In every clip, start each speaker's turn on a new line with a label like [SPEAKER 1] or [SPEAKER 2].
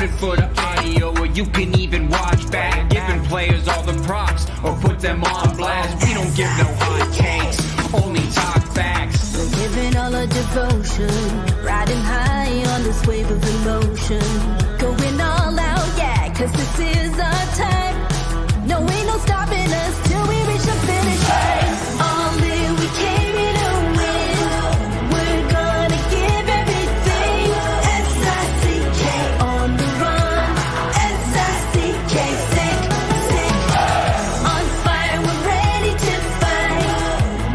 [SPEAKER 1] Tune in for the audio, or you can even watch back. Giving players all the props, or put them on blast. We don't give no hot takes, only talk facts.
[SPEAKER 2] We're giving all our devotion, riding high on this wave of emotion. Going all out, yeah, cause this is our time. No, ain't no stopping us till we reach the finish line. All in, we came here to win. We're gonna give everything. S-I-C-K on the run. S-I-C-K, sick. On fire, we're ready to fight.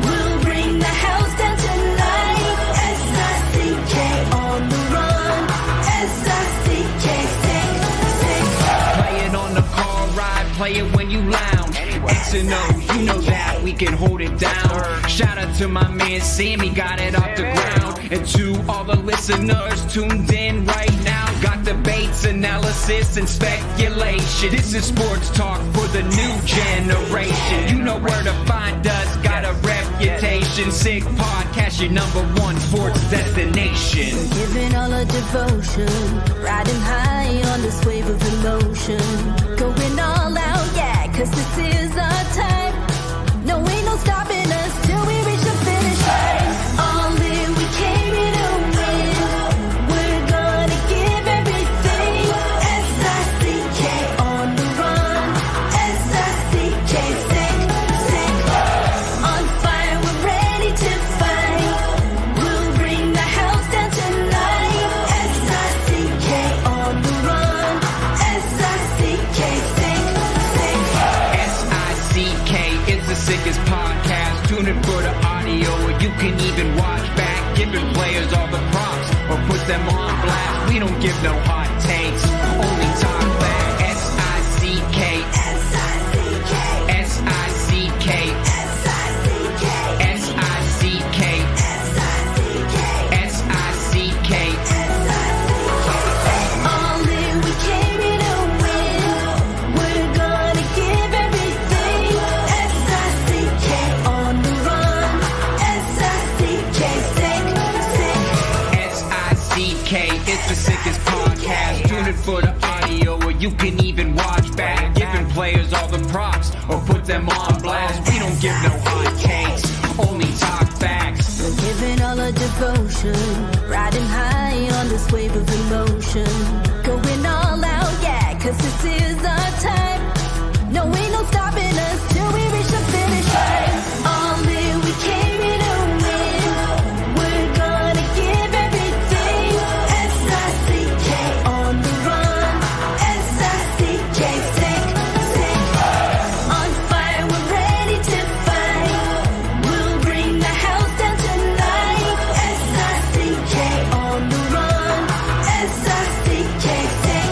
[SPEAKER 2] We'll bring the house down tonight. S-I-C-K on the run. S-I-C-K, sick.
[SPEAKER 1] Play it on the car ride, play it when you lounge. X and O, you know that we can hold it down. Shout out to my man Sammy, got it off the ground. And to all the listeners tuned in right now, got debates, analysis, and speculation. This is sports talk for the new generation. You know where to find us, got a reputation. Sick podcast, your #1 sports destination.
[SPEAKER 2] Giving all our devotion, riding high on this wave of emotion. Going all out, yeah, cause this is our time. No, ain't no stopping us till we reach the finish line. All in, we came here to win. We're gonna give everything. S-I-C-K on the run. S-I-C-K, sick. On fire, we're ready to fight. We'll bring the house down tonight. S-I-C-K on the run. S-I-C-K, sick.
[SPEAKER 1] S-I-C-K is the sickest podcast. Tune in for the audio, or you can even watch back. Giving players all the props, or put them on blast. We don't give no hot takes, only talk back. S-I-C-K, S-I-C-K, S-I-C-K, S-I-C-K, S-I-C-K, S-I-C-K, S-I-C-K.
[SPEAKER 2] All in, we came here to win. We're gonna give everything. S-I-C-K on the run. S-I-C-K, sick.
[SPEAKER 1] S-I-C-K is the sickest podcast. Tune in for the audio, or you can even watch back. Giving players all the props, or put them on blast. We don't give no hot takes, only talk facts.
[SPEAKER 2] We're giving all our devotion, riding high on this wave of emotion. Going all out, yeah, cause this is our time. No, ain't no stopping us till we reach the finish line. All in, we came here to win. We're gonna give everything. S-I-C-K on the run. S-I-C-K, sick. On fire, we're ready to fight. We'll bring the house down tonight. S-I-C-K on the run. S-I-C-K, sick.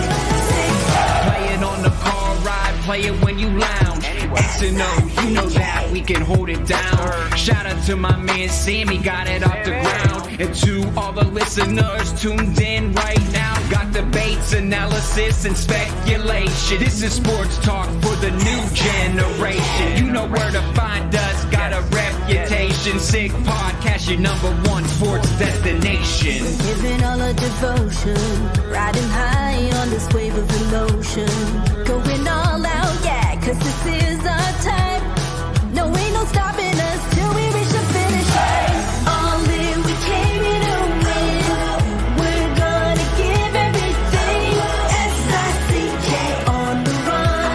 [SPEAKER 1] Play it on the car ride, play it when you lounge. X and O, you know that we can hold it down. Shout out to my man Sammy, got it off the ground. And to all the listeners tuned in right now, got debates, analysis, and speculation. This is sports talk for the new generation. You know where to find us, got a reputation. Sick podcast, your #1 sports destination.
[SPEAKER 2] Giving all our devotion, riding high on this wave of emotion. Going all out, yeah, cause this is our time. No, ain't no stopping us till we reach the finish line. All in, we came here to win. We're gonna give everything. S-I-C-K on the run.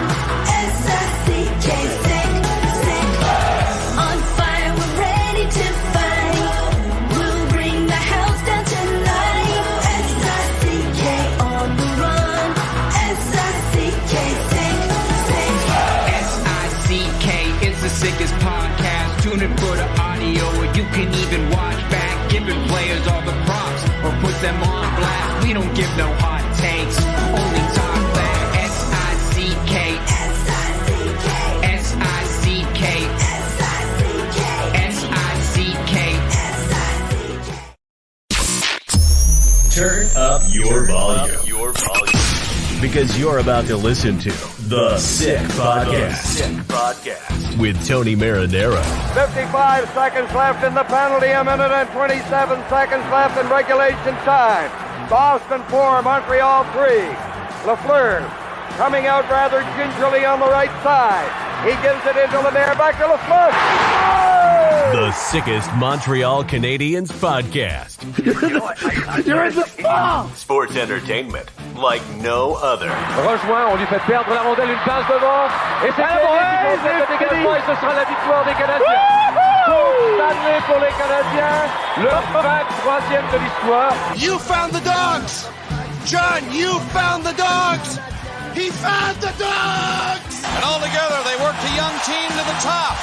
[SPEAKER 2] S-I-C-K, sick. On fire, we're ready to fight. We'll bring the house down tonight. S-I-C-K on the run. S-I-C-K, sick.
[SPEAKER 1] S-I-C-K is the sickest podcast. Tune in for the audio, or you can even watch back. Giving players all the props, or put them on blast. We don't give no hot takes, only talk back. S-I-C-K, S-I-C-K, S-I-C-K, S-I-C-K, S-I-C-K, S-I-C-K.
[SPEAKER 3] Turn up your volume. Because you're about to listen to The Sick Podcast. With Tony Marinaro.
[SPEAKER 4] 55 seconds left in the penalty, a minute and 27 seconds left in regulation time. Boston 4, Montreal 3. Lafleur coming out rather gingerly on the right side. He gives it into Lemaire, back to Lafleur. Oh!
[SPEAKER 3] The sickest Montreal Canadiens podcast.
[SPEAKER 5] You're in the spot!
[SPEAKER 3] Sports entertainment like no other.
[SPEAKER 6] Rejoint, on lui fait perdre la rondelle, une passe devant. Et c'est le dégagement et ce sera la victoire des Canadiens. Coupe Stanley pour les Canadiens. Le 23e de l'histoire.
[SPEAKER 7] You found the dogs! John, you found the dogs! He found the dogs! And all together, they worked a young team to the top.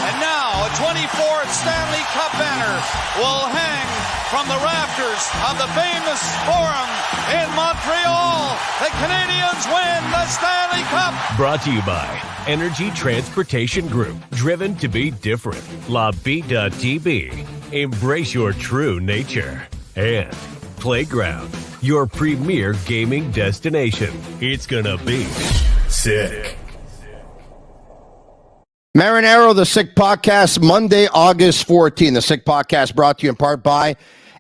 [SPEAKER 7] And now, a 24th Stanley Cup banner will hang from the rafters of the famous Forum in Montreal. The Canadiens win the Stanley Cup.
[SPEAKER 3] Brought to you by Energy Transportation Group. Driven to be different. La Vida.tv. Embrace your true nature. And Playground, your premier gaming destination. It's gonna be sick.
[SPEAKER 5] Marinaro, the Sick Podcast, Monday, August 14. The Sick Podcast brought to you in part by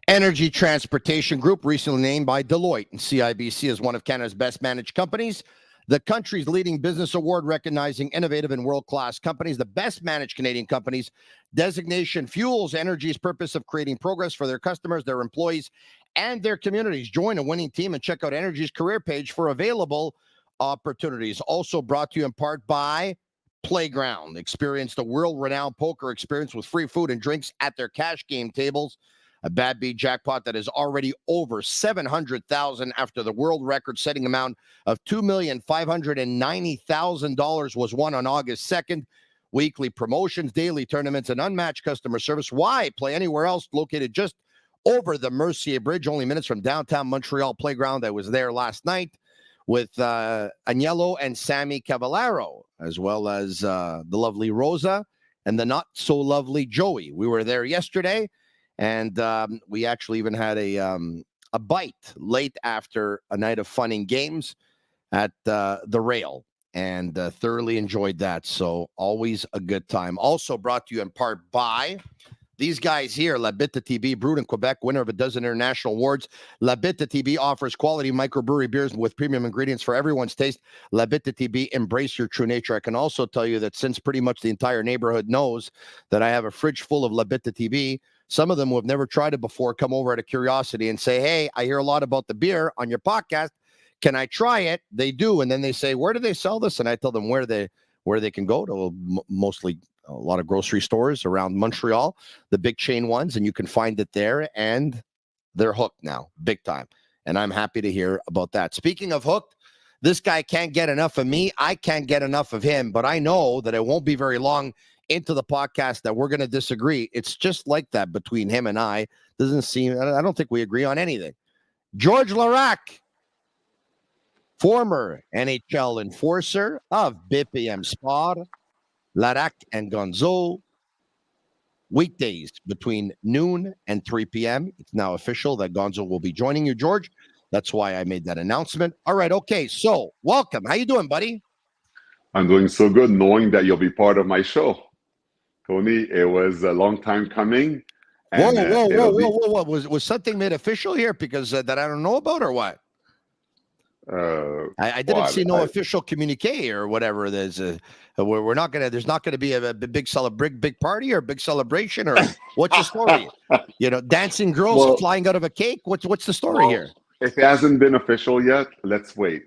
[SPEAKER 5] Energy Transportation Group, recently named by Deloitte and CIBC as one of Canada's best managed companies. The country's leading business award recognizing innovative and world-class companies, the best managed Canadian companies. Designation fuels Energy's purpose of creating progress for their customers, their employees, and their communities. Join a winning team and check out Energy's career page for available opportunities. Also brought to you in part by Playground. Experience the world-renowned poker experience with free food and drinks at their cash game tables. A bad beat jackpot that is already over $700,000 after the world record-setting amount of $2,590,000 was won on August 2nd. Weekly promotions, daily tournaments, and unmatched customer service. Why play anywhere else? Located just over the Mercier Bridge, only minutes from downtown Montreal. Playground. I was there last night with Agnello and Sammy Cavallaro, as well as the lovely Rosa and the not-so-lovely Joey. We were there yesterday, and we actually even had a bite late after a night of fun and games at the Rail, and thoroughly enjoyed that. So always a good time. Also brought to you in part by these guys here, La Bitte TB, brewed in Quebec, winner of a dozen international awards. La Bitte TB offers quality microbrewery beers with premium ingredients for everyone's taste. La Bitte TB, embrace your true nature. I can also tell you that since pretty much the entire neighborhood knows that I have a fridge full of La Bitte TB, some of them who have never tried it before come over out of curiosity and say, hey, I hear a lot about the beer on your podcast. Can I try it? They do. And then they say, where do they sell this? And I tell them where they can go to, mostly a lot of grocery stores around Montreal, the big chain ones, and you can find it there, and they're hooked now, big time. And I'm happy to hear about that. Speaking of hooked, this guy can't get enough of me. I can't get enough of him, but I know that it won't be very long into the podcast that we're going to disagree. It's just like that between him and I. I don't think we agree on anything. George Laraque, former NHL enforcer of BPM Sport, Laraque and Gonzo, weekdays between noon and 3 p.m. It's now official that Gonzo will be joining you, George. That's why I made that announcement. All right, okay, so welcome. How you doing, buddy?
[SPEAKER 8] I'm doing so good knowing that you'll be part of my show. Tony, it was a long time coming. And,
[SPEAKER 5] whoa. Was something made official here because that I don't know about or what? I didn't see no official communique or whatever. There's we're not gonna. There's not gonna be a big party or a big celebration or what's the story? Dancing girls flying out of a cake. What's the story here?
[SPEAKER 8] If it hasn't been official yet, let's wait.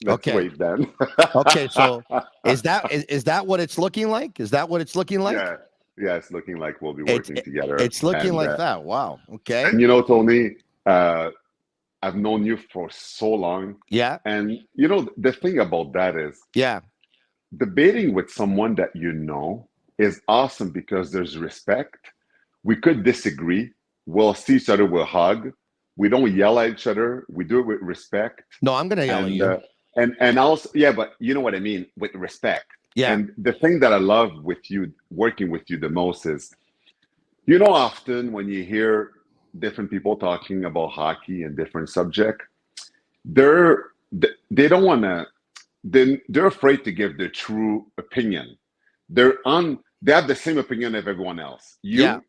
[SPEAKER 8] Let's wait then.
[SPEAKER 5] Okay, so is that what it's looking like? Is that what it's looking like?
[SPEAKER 8] Yeah, it's looking like we'll be working together.
[SPEAKER 5] It's looking like that. Wow. Okay.
[SPEAKER 8] And Tony, I've known you for so long.
[SPEAKER 5] Yeah.
[SPEAKER 8] And the thing about that is, debating with someone that is awesome because there's respect. We could disagree. We'll see each other, we'll hug. We don't yell at each other. We do it with respect.
[SPEAKER 5] No, I'm gonna yell at you.
[SPEAKER 8] And also, but you know what I mean, with respect.
[SPEAKER 5] Yeah.
[SPEAKER 8] And the thing that I love with you, working with you the most is, often when you hear different people talking about hockey and different subject, they don't want to. They're afraid to give their true opinion. They have the same opinion of everyone else. You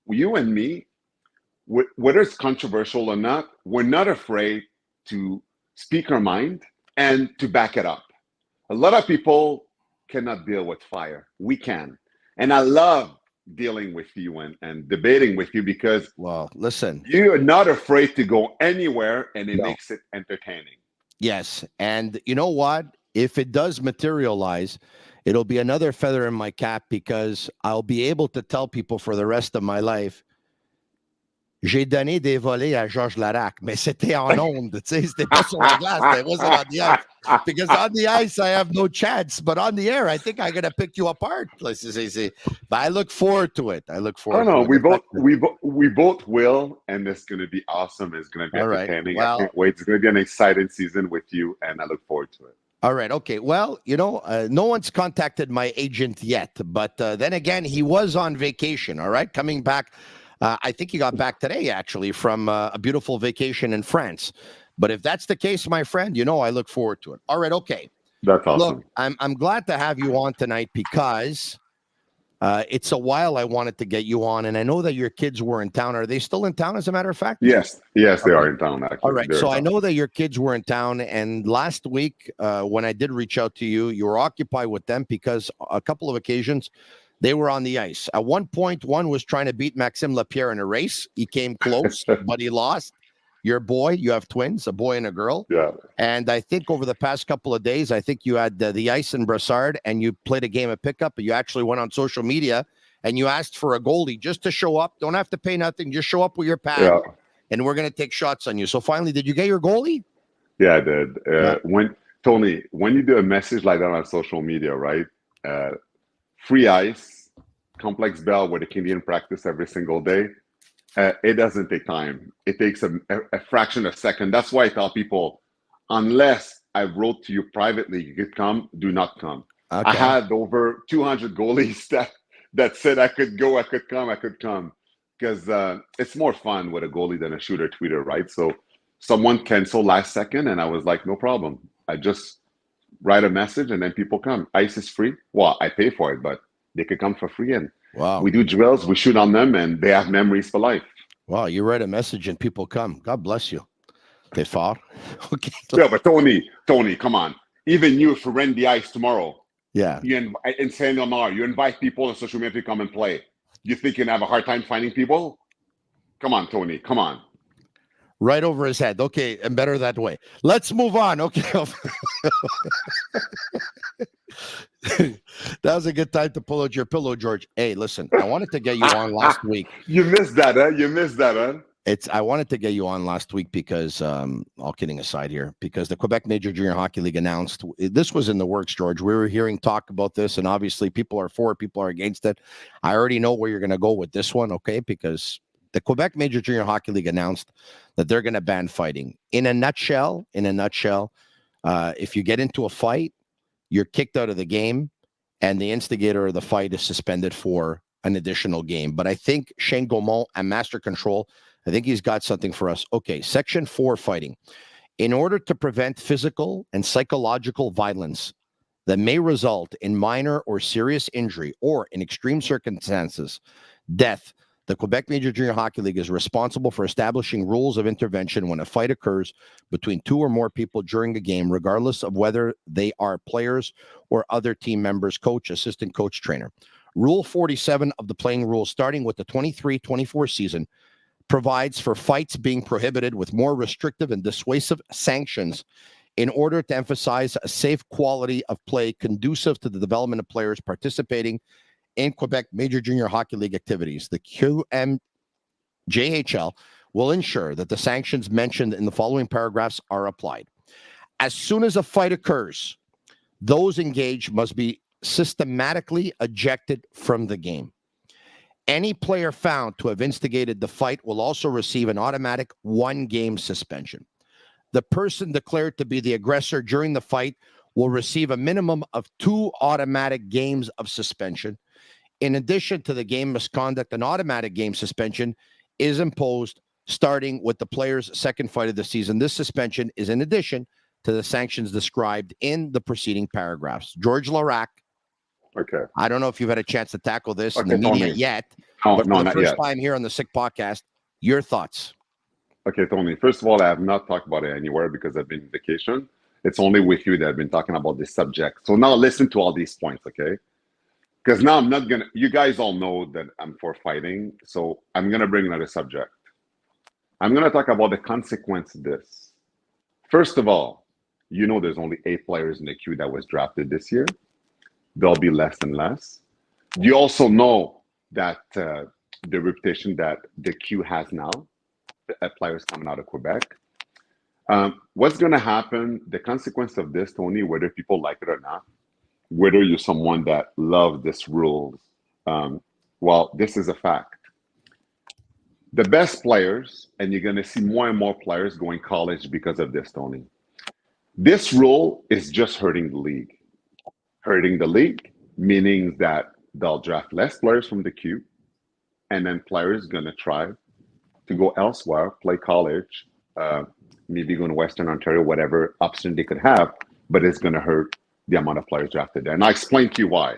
[SPEAKER 8] and me, whether it's controversial or not, we're not afraid to speak our mind and to back it up. A lot of people cannot deal with fire. We can. And I love dealing with you and debating with you because
[SPEAKER 5] listen,
[SPEAKER 8] you're not afraid to go anywhere and it makes it entertaining.
[SPEAKER 5] Yes. And you know what? If it does materialize, it'll be another feather in my cap because I'll be able to tell people for the rest of my life, j'ai donné des volets à Georges Laraque, mais c'était en onde, tu sais, c'était pas sur la glace, it wasn't on the ice. Because on the ice, I have no chance, but on the air, I think I'm going to pick you apart. But I look forward to it.
[SPEAKER 8] We both will, and it's going to be awesome. It's going to be entertaining.
[SPEAKER 5] Well,
[SPEAKER 8] I can't wait. It's going to be an exciting season with you, and I look forward to it.
[SPEAKER 5] All right. Okay. Well, no one's contacted my agent yet, but then again, he was on vacation. All right. Coming back. I think he got back today, actually, from a beautiful vacation in France. But if that's the case, my friend, I look forward to it. All right. Okay.
[SPEAKER 8] That's awesome.
[SPEAKER 5] Look, I'm glad to have you on tonight because it's a while I wanted to get you on. And I know that your kids were in town. Are they still in town, as a matter of fact?
[SPEAKER 8] Yes, they are in town, actually.
[SPEAKER 5] All right. So I know that your kids were in town. And last week, when I did reach out to you, you were occupied with them because a couple of occasions, they were on the ice. At one point, one was trying to beat Maxime Lapierre in a race. He came close, but he lost. Your boy, you have twins, a boy and a girl.
[SPEAKER 8] Yeah.
[SPEAKER 5] And I think over the past couple of days, I think you had the ice in Brassard and you played a game of pickup. But you actually went on social media and you asked for a goalie just to show up. Don't have to pay nothing. Just show up with your pad and we're going to take shots on you. So finally, did you get your goalie?
[SPEAKER 8] Yeah, I did. When you do a message like that on social media, right? Free ice, complex bell where the Canadian practice every single day. It doesn't take time. It takes a fraction of a second. That's why I tell people, unless I wrote to you privately, you could come, do not come. Okay. I had over 200 goalies that said I could go, I could come. Because it's more fun with a goalie than a shooter tweeter, right? So someone canceled last second and I was like, no problem. I just write a message and then people come. Ice is free. Well, I pay for it, but they could come for free. And we do drills, we shoot on them, and they have memories for life.
[SPEAKER 5] Wow, you write a message and people come. God bless you. They fought. Okay.
[SPEAKER 8] Yeah, but Tony, come on. Even you, if you rent the ice tomorrow, in Saint Leonard, you invite people on social media to come and play. You think you're going to have a hard time finding people? Come on, Tony, come on.
[SPEAKER 5] Right over his head. Okay, and better that way. Let's move on. Okay. That was a good time to pull out your pillow, George. Hey, listen, I wanted to get you on last week.
[SPEAKER 8] You missed that, huh?
[SPEAKER 5] I wanted to get you on last week because, all kidding aside here, because the Quebec Major Junior Hockey League announced, this was in the works, George. We were hearing talk about this, and obviously people are for it, people are against it. I already know where you're going to go with this one, okay? Because the Quebec Major Junior Hockey League announced that they're going to ban fighting. In a nutshell, if you get into a fight, you're kicked out of the game, and the instigator of the fight is suspended for an additional game. But I think Shane Gaumont and Master Control, I think he's got something for us. Okay, Section 4 fighting. In order to prevent physical and psychological violence that may result in minor or serious injury or, in extreme circumstances, death, the Quebec Major Junior Hockey League is responsible for establishing rules of intervention when a fight occurs between two or more people during a game, regardless of whether they are players or other team members, coach, assistant coach, trainer. Rule 47 of the playing rules, starting with the 23-24 season, provides for fights being prohibited with more restrictive and dissuasive sanctions in order to emphasize a safe quality of play conducive to the development of players participating in Quebec Major Junior Hockey League activities. The QMJHL will ensure that the sanctions mentioned in the following paragraphs are applied. As soon as a fight occurs, those engaged must be systematically ejected from the game. Any player found to have instigated the fight will also receive an automatic 1-game suspension. The person declared to be the aggressor during the fight will receive a minimum of 2 automatic games of suspension. In addition to the game misconduct, an automatic game suspension is imposed starting with the player's second fight of the season. This suspension is in addition to the sanctions described in the preceding paragraphs. George Laraque.
[SPEAKER 8] Okay.
[SPEAKER 5] I don't know if you've had a chance to tackle this in the media yet,
[SPEAKER 8] but
[SPEAKER 5] for the
[SPEAKER 8] not
[SPEAKER 5] first
[SPEAKER 8] yet.
[SPEAKER 5] time here on the Sick Podcast, your thoughts.
[SPEAKER 8] Okay, Tony. First of all, I have not talked about it anywhere because I've been on vacation. It's only with you that I've been talking about this subject. So now listen to all these points, okay? Because now I'm not going to, you guys all know that I'm for fighting. So I'm going to bring another subject. I'm going to talk about the consequence of this. First of all, you know there's only 8 players in the queue that was drafted this year. There'll be less and less. You also know that the reputation that the queue has now, players coming out of Quebec. What's going to happen, the consequence of this, Tony, whether people like it or not, whether you're someone that loves this rules, well, this is a fact. The best players, and you're going to see more and more players going college because of this, Tony. This rule is just hurting the league. Hurting the league, meaning that they'll draft less players from the queue, and then players going to try to go elsewhere, play college, maybe go to Western Ontario, whatever option they could have, but it's going to hurt the amount of players drafted there. And I'll explain to you why.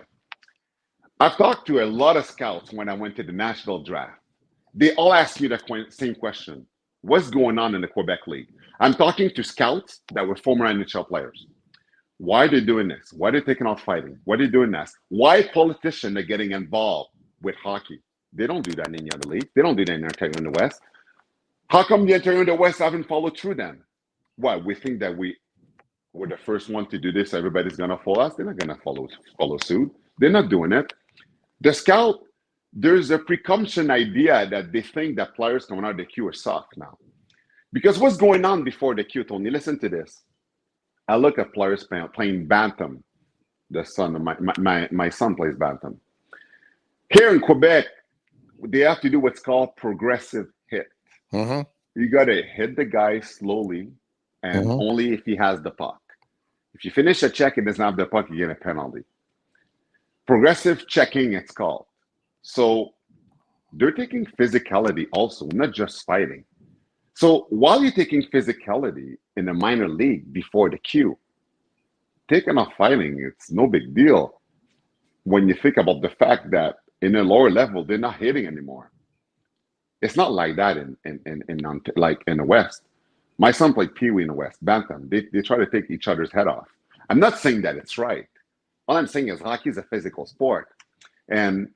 [SPEAKER 8] I've talked to a lot of scouts when I went to the national draft. They all asked me the same question. What's going on in the Quebec League? I'm talking to scouts that were former NHL players. Why are they doing this? Why are they taking out fighting? Why are they doing this? Why politicians are getting involved with hockey? They don't do that in any other league. They don't do that in Ontario in the West. How come the Ontario in the West haven't followed through then? Why? We think that we're the first one to do this. Everybody's going to follow us. They're not going to follow suit. They're not doing it. The scout, there's a preconception idea that they think that players coming out of the queue are soft now. Because what's going on before the queue, Tony? Listen to this. I look at players playing bantam. The son of my son plays bantam. Here in Quebec, they have to do what's called progressive hit. You got to hit the guy slowly and only if he has the puck. If you finish a check and doesn't have the puck, you get a penalty. Progressive checking, it's called. So they're taking physicality also, not just fighting. So while you're taking physicality in a minor league before the queue, taking off fighting, it's no big deal when you think about the fact that in a lower level, they're not hitting anymore. It's not like that in the West. My son played Pee Wee in the West, Bantam. They try to take each other's head off. I'm not saying that it's right. All I'm saying is hockey is a physical sport. And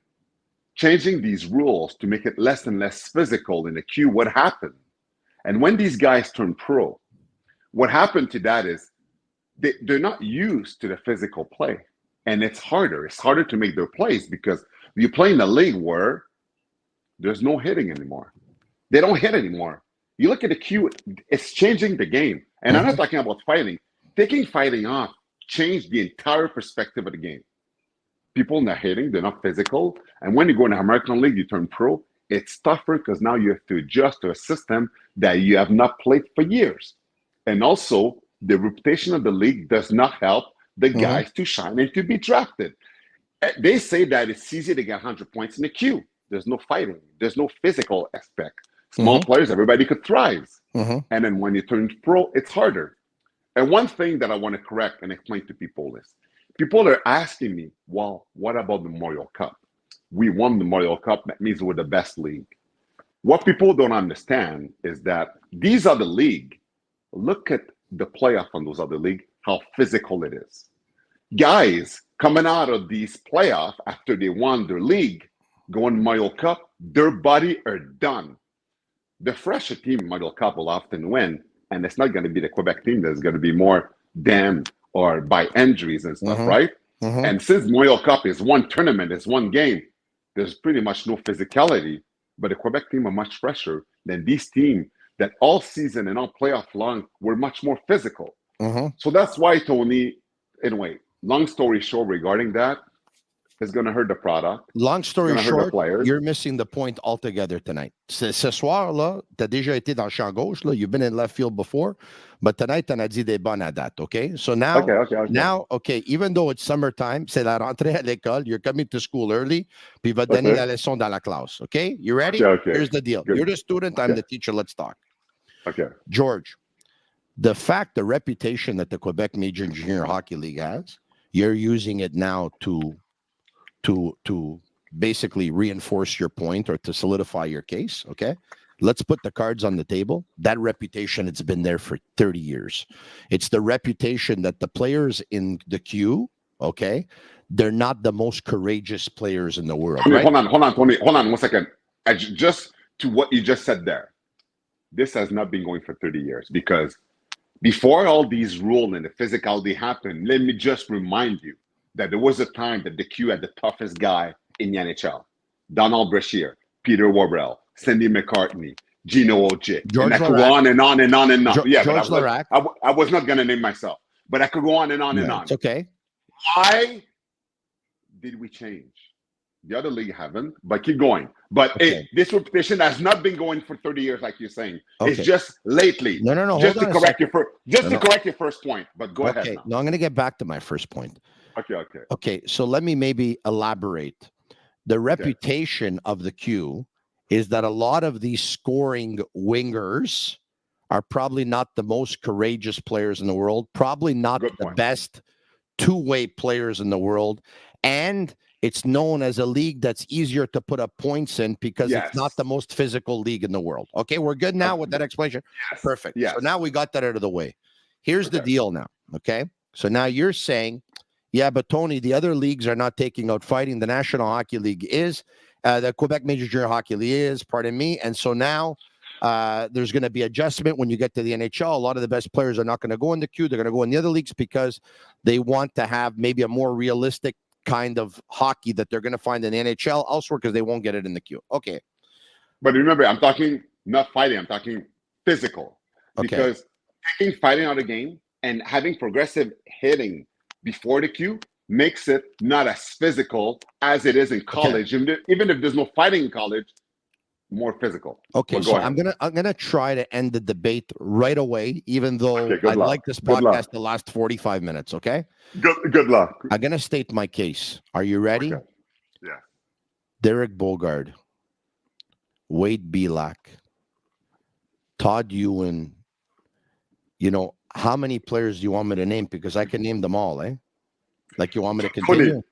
[SPEAKER 8] changing these rules to make it less and less physical in the queue, what happened? And when these guys turn pro, what happened to that is they're not used to the physical play. And it's harder. It's harder to make their plays because you play in a league where there's no hitting anymore. They don't hit anymore. You look at the queue, it's changing the game. And I'm not talking about fighting. Taking fighting off changed the entire perspective of the game. People not hitting, they're not physical. And when you go in the American League, you turn pro, it's tougher because now you have to adjust to a system that you have not played for years. And also, the reputation of the league does not help the guys to shine and to be drafted. They say that it's easy to get 100 points in the queue. There's no fighting. There's no physical aspect. Small players, everybody could thrive. And then when you turn pro, it's harder. And one thing that I want to correct and explain to people is, people are asking me, well, what about the Memorial Cup? We won the Memorial Cup. That means we're the best league. What people don't understand is that these other league, look at the playoff on those other league, how physical it is. Guys coming out of these playoffs after they won their league, going to Memorial Cup, their body are done. The fresher team in Memorial Cup will often win, and it's not going to be the Quebec team that's going to be more damned or by injuries and stuff, right? And since Memorial Cup is one tournament, it's one game, there's pretty much no physicality, but the Quebec team are much fresher than these teams that all season and all playoff long were much more physical. So that's why, Tony, anyway, long story short regarding that, it's going to hurt the product.
[SPEAKER 5] Long story short, you're missing the point altogether tonight. Ce soir-là, tu as déjà été dans le champ gauche. Là. You've been in left field before, but tonight, tu en as dit des bonnes à date, okay? So now, even though it's summertime, c'est la rentrée à l'école, you're coming to school early, puis il va te donner la leçon dans la classe, okay? You ready? Here's the deal. Good. You're the student, I'm the teacher, let's talk.
[SPEAKER 8] Okay.
[SPEAKER 5] George, the reputation that the Quebec Major and Junior Hockey League has, you're using it now to basically reinforce your point or to solidify your case, okay? let's put the cards on the table. That reputation, it's been there for 30 years. It's the reputation that the players in the queue, okay, they're not the most courageous players in the world. Right?
[SPEAKER 8] Hold on, Tony. Hold on 1 second. Just to what you just said there, this has not been going for 30 years because before all these rules and the physicality happened, let me just remind you that there was a time that the Q had the toughest guy in the NHL. Donald Brashear, Peter Warbrell, Cindy McCartney, Gino Ojic.
[SPEAKER 5] George
[SPEAKER 8] and I could go on and on and on and on.
[SPEAKER 5] George Laraque.
[SPEAKER 8] I was not going to name myself, but I could go on and on and on.
[SPEAKER 5] It's okay.
[SPEAKER 8] Why did we change? The other league haven't, but keep going. But this reputation has not been going for 30 years, like you're saying. Okay. It's just lately.
[SPEAKER 5] No.
[SPEAKER 8] Just to correct your first point. But go ahead. Now.
[SPEAKER 5] No, I'm going to get back to my first point.
[SPEAKER 8] Okay.
[SPEAKER 5] Okay. So let me maybe elaborate. The reputation of the Q is that a lot of these scoring wingers are probably not the most courageous players in the world, probably not the best two-way players in the world, and it's known as a league that's easier to put up points in because it's not the most physical league in the world. Okay, we're good now with that explanation?
[SPEAKER 8] Yes.
[SPEAKER 5] Perfect.
[SPEAKER 8] Yes.
[SPEAKER 5] So now we got that out of the way. Here's the deal now, okay? So now you're saying, yeah, but Tony, the other leagues are not taking out fighting. The National Hockey League is, the Quebec Major Junior Hockey League is, pardon me, and so now there's going to be adjustment when you get to the NHL. A lot of the best players are not going to go in the queue. They're going to go in the other leagues because they want to have maybe a more realistic kind of hockey that they're going to find in the NHL elsewhere because they won't get it in the queue. Okay.
[SPEAKER 8] But remember, I'm talking not fighting. I'm talking physical.
[SPEAKER 5] Okay.
[SPEAKER 8] Because taking fighting out of the game and having progressive hitting before the queue makes it not as physical as it is in college. Okay. Even if there's no fighting in college, more physical.
[SPEAKER 5] Okay, so I'm gonna try to end the debate right away, even though I like this podcast the last 45 minutes. Okay.
[SPEAKER 8] Good luck.
[SPEAKER 5] I'm gonna state my case. Are you ready?
[SPEAKER 8] Okay. Yeah.
[SPEAKER 5] Derek Bogard, Wade Belak, Todd Ewan. You know, how many players do you want me to name? Because I can name them all, eh? Like you want me to continue?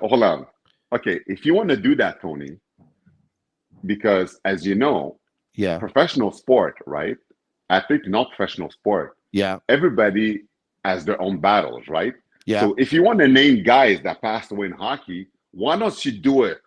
[SPEAKER 8] Hold on. Okay, if you want to do that, Tony, because as you know, professional sport, right? Athlete, not professional sport.
[SPEAKER 5] Yeah.
[SPEAKER 8] Everybody has their own battles, right?
[SPEAKER 5] Yeah.
[SPEAKER 8] So if you want to name guys that passed away in hockey, why don't you do it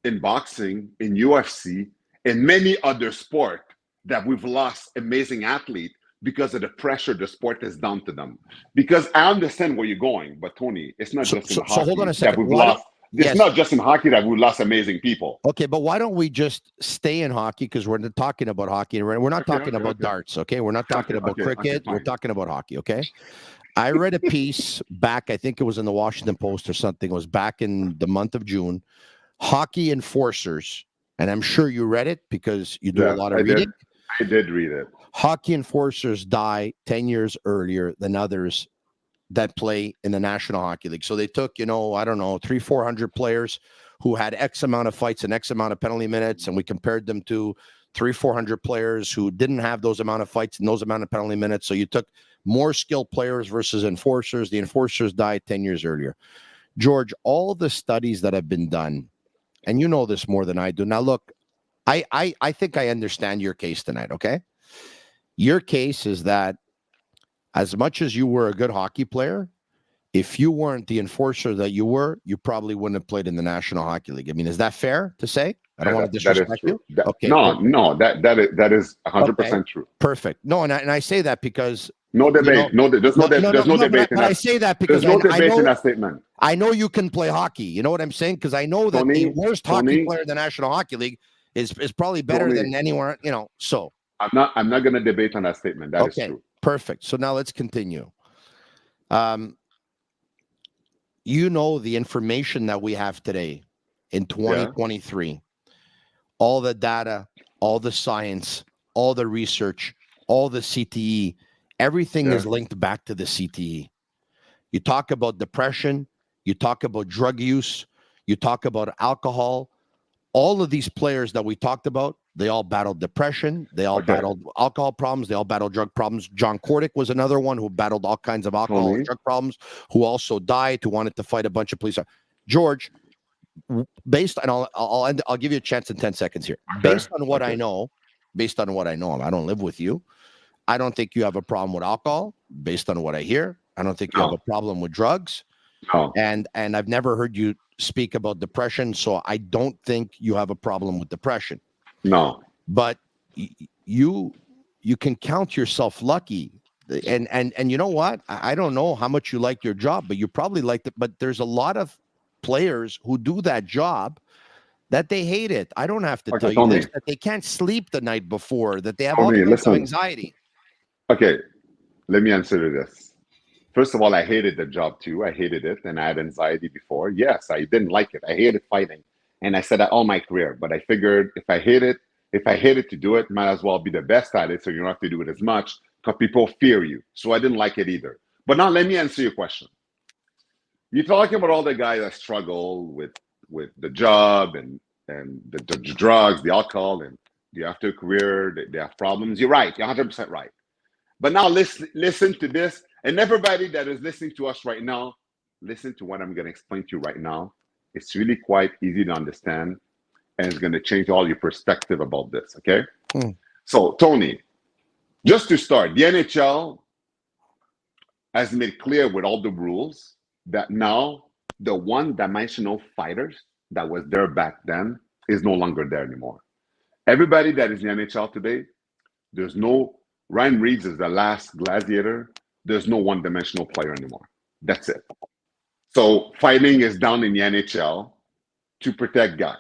[SPEAKER 8] in boxing, in UFC, and many other sports that we've lost amazing athletes because of the pressure the sport has done to them? Because I understand where you're going, but Tony, it's not just in hockey.
[SPEAKER 5] So hold on a second.
[SPEAKER 8] That we've lost. It's not just in hockey that we lost amazing people.
[SPEAKER 5] Okay, but why don't we just stay in hockey? Because we're not talking about hockey. We're not talking about darts, okay? We're not talking about cricket. We're talking about hockey, okay? I read a piece back, I think it was in the Washington Post or something. It was back in the month of June. Hockey enforcers, and I'm sure you read it because you do a lot of reading.
[SPEAKER 8] I did read it.
[SPEAKER 5] Hockey enforcers die 10 years earlier than others that play in the National Hockey League. So they took, 300-400 players who had X amount of fights and X amount of penalty minutes, and we compared them to 300-400 players who didn't have those amount of fights and those amount of penalty minutes. So you took more skilled players versus enforcers. The enforcers died 10 years earlier. George, all the studies that have been done, and you know this more than I do. Now, look, I think I understand your case tonight, okay? Your case is that as much as you were a good hockey player, if you weren't the enforcer that you were, you probably wouldn't have played in the National Hockey League. I mean, is that fair to say? I don't want to disrespect you.
[SPEAKER 8] Okay. No, that is 100% true.
[SPEAKER 5] Perfect. No, and I say that because
[SPEAKER 8] no debate. There's no debate.
[SPEAKER 5] But I say that because
[SPEAKER 8] there's no debate in that statement.
[SPEAKER 5] I know you can play hockey. You know what I'm saying? Because I know that the worst hockey player in the National Hockey League is probably better than anywhere. So
[SPEAKER 8] I'm not going to debate on that statement. That is true.
[SPEAKER 5] Perfect. So now let's continue. The information that we have today in 2023, all the data, all the science, all the research, all the CTE, everything is linked back to the CTE. You talk about depression, you talk about drug use, you talk about alcohol. All of these players that we talked about, they all battled depression. They all battled alcohol problems. They all battled drug problems. John Kordick was another one who battled all kinds of alcohol and drug problems, who also died, who wanted to fight a bunch of police. George, based on I'll give you a chance in 10 seconds here. Based on what I know, based on what I know. I don't live with you. I don't think you have a problem with alcohol, based on what I hear. I don't think you have a problem with drugs.
[SPEAKER 8] No.
[SPEAKER 5] And I've never heard you speak about depression, so I don't think you have a problem with depression.
[SPEAKER 8] No.
[SPEAKER 5] But you can count yourself lucky. And you know what? I don't know how much you like your job, but you probably like it. But there's a lot of players who do that job that they hate it. I don't have to tell you this, that they can't sleep the night before, that they have all kinds of anxiety.
[SPEAKER 8] Okay, let me answer to this. First of all, I hated the job too. I hated it, and I had anxiety before. Yes, I didn't like it. I hated fighting, and I said that all my career. But I figured if I hated to do it, might as well be the best at it, so you don't have to do it as much because people fear you. So I didn't like it either. But now let me answer your question. You're talking about all the guys that struggle with the job and the drugs, the alcohol, and the after career, they have problems. You're right. You're 100% right. But now listen to this. And everybody that is listening to us right now, listen to what I'm going to explain to you right now. It's really quite easy to understand, and it's going to change all your perspective about this, okay? So, Tony, just to start, the NHL has made clear with all the rules that now the one-dimensional fighters that was there back then is no longer there anymore. Everybody that is in the NHL today, there's no, Ryan Reeves is the last gladiator. There's no one-dimensional player anymore. That's it. So fighting is down in the NHL to protect guys.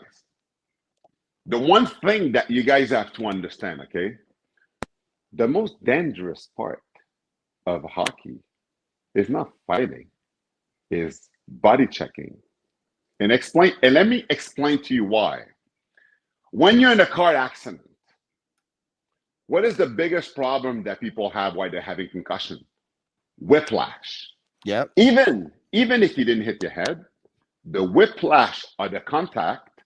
[SPEAKER 8] The one thing that you guys have to understand, okay, the most dangerous part of hockey is not fighting, is body checking. And let me explain to you why. When you're in a car accident, what is the biggest problem that people have while they're having concussion? Whiplash.
[SPEAKER 5] Yeah.
[SPEAKER 8] Even if you didn't hit your head, the whiplash or the contact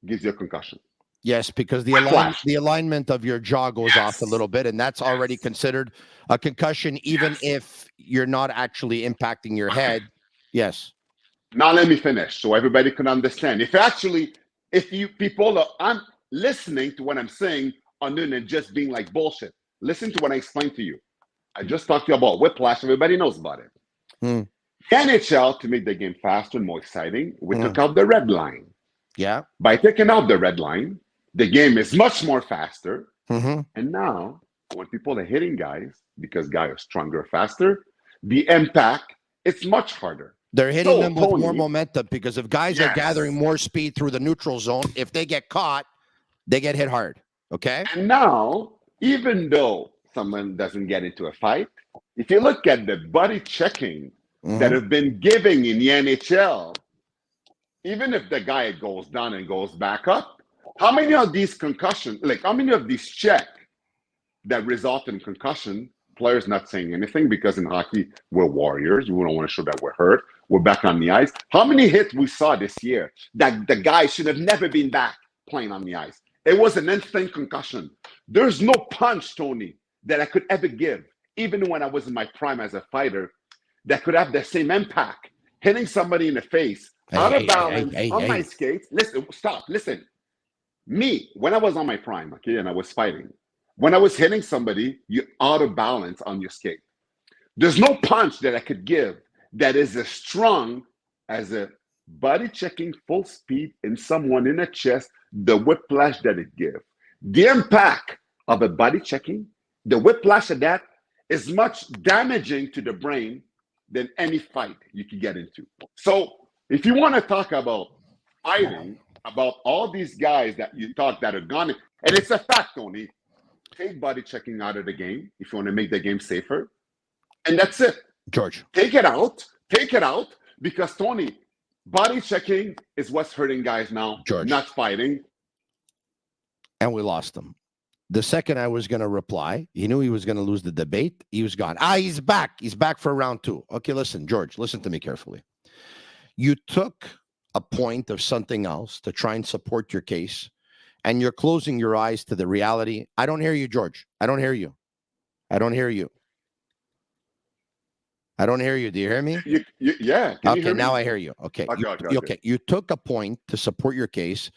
[SPEAKER 8] gives you a concussion.
[SPEAKER 5] Yes, because the alignment of your jaw goes off a little bit, and that's already considered a concussion, even if you're not actually impacting your head. Yes.
[SPEAKER 8] Now let me finish so everybody can understand. If you people are listening to what I'm saying other than just being like bullshit, listen to what I explained to you. I just talked to you about whiplash. Everybody knows about it. The NHL, to make the game faster and more exciting, we took out the red line.
[SPEAKER 5] Yeah.
[SPEAKER 8] By taking out the red line, the game is much more faster. And now, when people are hitting guys, because guys are stronger, faster, the impact is much harder.
[SPEAKER 5] They're hitting them with more momentum, because if guys are gathering more speed through the neutral zone, if they get caught, they get hit hard. Okay?
[SPEAKER 8] And now, even though someone doesn't get into a fight, if you look at the body checking that have been giving in the NHL, even if the guy goes down and goes back up, how many of these concussions, like how many of these check that result in concussion, players not saying anything, because in hockey, we're warriors. We don't want to show that we're hurt. We're back on the ice. How many hits we saw this year that the guy should have never been back playing on the ice? It was an instant concussion. There's no punch, Tony, that I could ever give, even when I was in my prime as a fighter, that could have the same impact. Hitting somebody in the face, out of balance, on my skates. Listen, stop, listen. Me, when I was on my prime, okay, and I was fighting, when I was hitting somebody, you're out of balance on your skate. There's no punch that I could give that is as strong as a body checking full speed in someone in the chest, the whiplash that it gives. The impact of a body checking, the whiplash of that is much damaging to the brain than any fight you could get into. So if you want to talk about fighting, about all these guys that you talk that are gone, and it's a fact, Tony, take body checking out of the game if you want to make the game safer. And that's it.
[SPEAKER 5] George.
[SPEAKER 8] Take it out, because Tony, body checking is what's hurting guys now,
[SPEAKER 5] George.
[SPEAKER 8] Not fighting.
[SPEAKER 5] And we lost him. The second I was going to reply, he knew he was going to lose the debate. He was gone. He's back. He's back for round 2. Okay, listen, George, listen to me carefully. You took a point of something else to try and support your case, and you're closing your eyes to the reality. I don't hear you, George. I don't hear you. I don't hear you. I don't hear you. Do you hear me?
[SPEAKER 8] Yeah.
[SPEAKER 5] Okay, now I hear you. Okay. Okay. You took a point to support your case,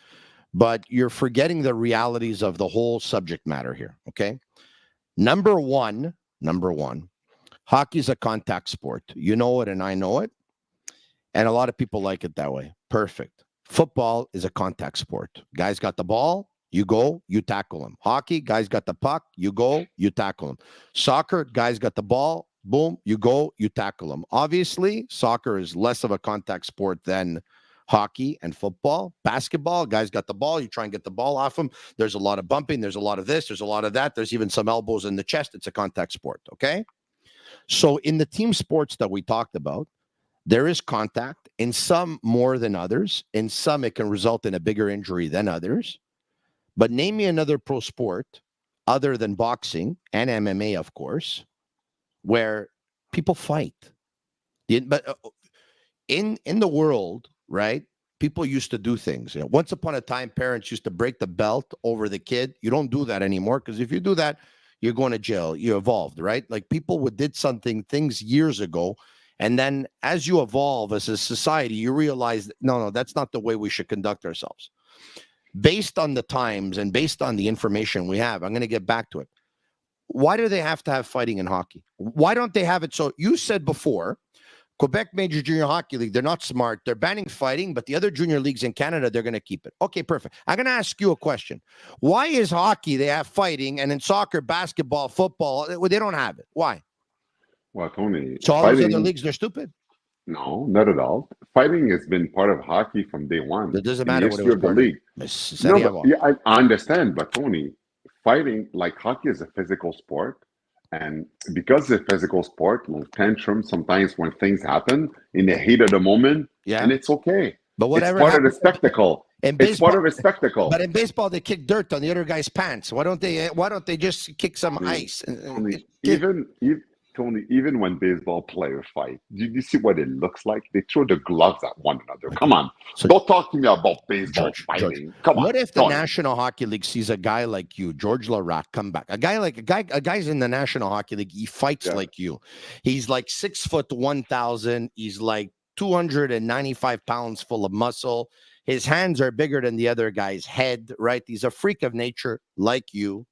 [SPEAKER 5] but you're forgetting the realities of the whole subject matter here, okay? Number one, hockey's a contact sport. You know it and I know it. And a lot of people like it that way. Perfect. Football is a contact sport. Guys got the ball, you go, you tackle them. Hockey, guys got the puck, you go, you tackle them. Soccer, guys got the ball, boom, you go, you tackle them. Obviously, soccer is less of a contact sport than hockey and football. Basketball, guys got the ball, you try and get the ball off them. There's a lot of bumping, there's a lot of this, there's a lot of that. There's even some elbows in the chest. It's a contact sport, okay? So in the team sports that we talked about, there is contact, in some more than others. In some, it can result in a bigger injury than others. But name me another pro sport other than boxing and MMA, of course, where people fight. But in the world, right, people used to do things. You know, once upon a time, parents used to break the belt over the kid. You don't do that anymore, because if you do that, you're going to jail. You evolved, right? Like people did things years ago. And then as you evolve as a society, you realize, no, that's not the way we should conduct ourselves. Based on the times and based on the information we have, I'm going to get back to it. Why do they have to have fighting in hockey? Why don't they have it? So you said before, Quebec Major Junior Hockey League, they're not smart. They're banning fighting, but the other junior leagues in Canada, they're going to keep it. Okay, perfect. I'm going to ask you a question. Why is hockey, they have fighting, and in soccer, basketball, football, they don't have it? Why?
[SPEAKER 8] Well, Tony,
[SPEAKER 5] so all
[SPEAKER 8] fighting,
[SPEAKER 5] those other leagues, they're stupid?
[SPEAKER 8] No, not at all. Fighting has been part of hockey from day one.
[SPEAKER 5] It doesn't matter what it was
[SPEAKER 8] of the league. No, but, yeah, I understand, but Tony, fighting, like hockey is a physical sport. And because it's a physical sport, like tantrums sometimes when things happen in the heat of the moment, and it's okay.
[SPEAKER 5] But whatever,
[SPEAKER 8] it's part of the spectacle. It's part of a spectacle.
[SPEAKER 5] But in baseball, they kick dirt on the other guy's pants. Why don't they just kick some ice?
[SPEAKER 8] Tony, even when baseball players fight, do you see what it looks like? They throw the gloves at one another. Come on. So, don't talk to me about baseball fighting. Come on.
[SPEAKER 5] What if the National Hockey League sees a guy like you, George Laraque, come back? A guy's in the National Hockey League. He fights like you. He's like 6'1,000. He's like 295 pounds full of muscle. His hands are bigger than the other guy's head, right? He's a freak of nature like you.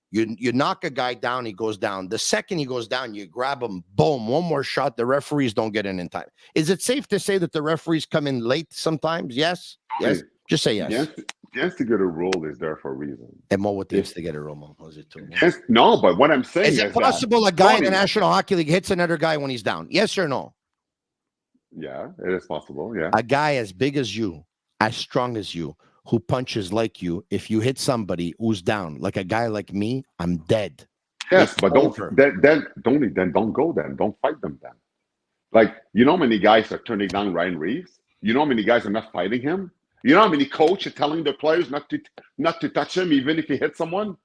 [SPEAKER 5] You knock a guy down, he goes down. The second he goes down, you grab him, boom, one more shot. The referees don't get in time. Is it safe to say that the referees come in late sometimes? Yes? Yes? Just say yes.
[SPEAKER 8] The instigator rule is there for a reason.
[SPEAKER 5] And what the instigator rule was it too?
[SPEAKER 8] Yes, no, but what I'm saying
[SPEAKER 5] is it possible a guy in the National Hockey League hits another guy when he's down? Yes or no?
[SPEAKER 8] Yeah, it is possible, yeah.
[SPEAKER 5] A guy as big as you, as strong as you, who punches like you, if you hit somebody who's down, like a guy like me, I'm dead.
[SPEAKER 8] Yes, but don't go then. Don't fight them then. Like, you know how many guys are turning down Ryan Reeves? You know how many guys are not fighting him? You know how many coaches are telling their players not to touch him even if he hits someone?